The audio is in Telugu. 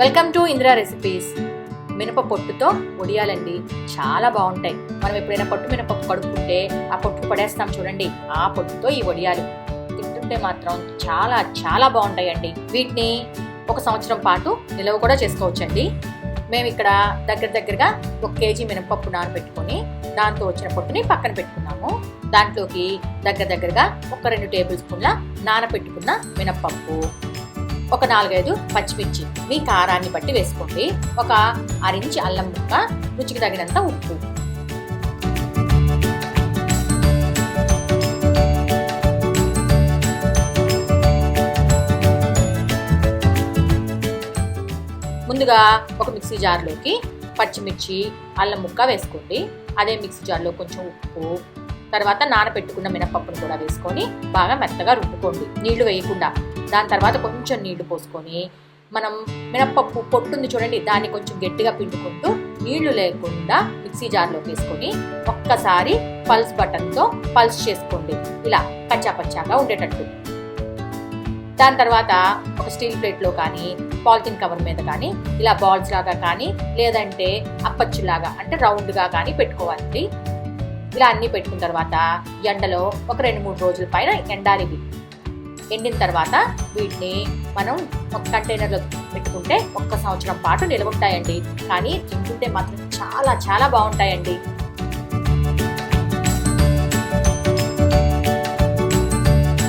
Welcome to Indira recipes. మినప పొట్టుతో వడియాలండి, చాలా బాగుంటాయి. మనం ఎప్పుడైనా పొట్టు మినపప్పు కడుక్కుంటే ఆ పొట్టు పడేస్తాం చూడండి, ఆ పొట్టుతో ఈ వడియాలు తింటుంటే మాత్రం చాలా చాలా బాగుంటాయండి. వీటిని 1 సంవత్సరం పాటు నిల్వ కూడా చేసుకోవచ్చండి. మేము ఇక్కడ దగ్గరగా 1 కేజీ మినపప్పు నానబెట్టుకొని దాంతో వచ్చిన పొట్టుని పక్కన పెట్టుకున్నాము. దాంట్లోకి దగ్గరగా 1-2 టేబుల్ స్పూన్ల నానబెట్టుకున్న మినపప్పు, ఒక 4-5 పచ్చిమిర్చి మీ కారాన్ని బట్టి వేసుకోండి, ఒక 1/2 ఇంచ్ అల్లం ముక్క, రుచికి తగినంత ఉప్పు. ముందుగా ఒక మిక్సీ జార్లోకి పచ్చిమిర్చి, అల్లం ముక్క వేసుకోండి. అదే మిక్సీ జార్లో కొంచెం ఉప్పు, తర్వాత నానబెట్టుకున్న మినపప్పును కూడా వేసుకొని బాగా మెత్తగా రుబ్బుకోండి, నీళ్లు వేయకుండా. దాని తర్వాత కొంచెం నీళ్లు పోసుకొని మనం మినపప్పు పొట్టుంది చూడండి, దాన్ని కొంచెం గట్టిగా పిండుకుంటూ నీళ్లు లేకుండా మిక్సీ జార్లోకి వేసుకొని ఒక్కసారి పల్స్ బటన్తో పల్స్ చేసుకోండి, ఇలా కచ్చాపచ్చాగా ఉండేటట్టు. దాని తర్వాత ఒక స్టీల్ ప్లేట్లో కానీ పాలిథిన్ కవర్ మీద కానీ ఇలా బాల్స్ లాగా కానీ లేదంటే అప్పచ్చులాగా అంటే రౌండ్గా కానీ పెట్టుకోవాలి. ఇలా అన్నీ పెట్టుకున్న తర్వాత ఎండలో ఒక 2-3 రోజుల పైన ఎండాలి. ఎండిన తర్వాత వీటిని మనం ఒక కంటైనర్లో పెట్టుకుంటే 1 సంవత్సరం పాటు నిలవ ఉంటాయండి. కానీ తింటుంటే మాత్రం చాలా చాలా బాగుంటాయండి.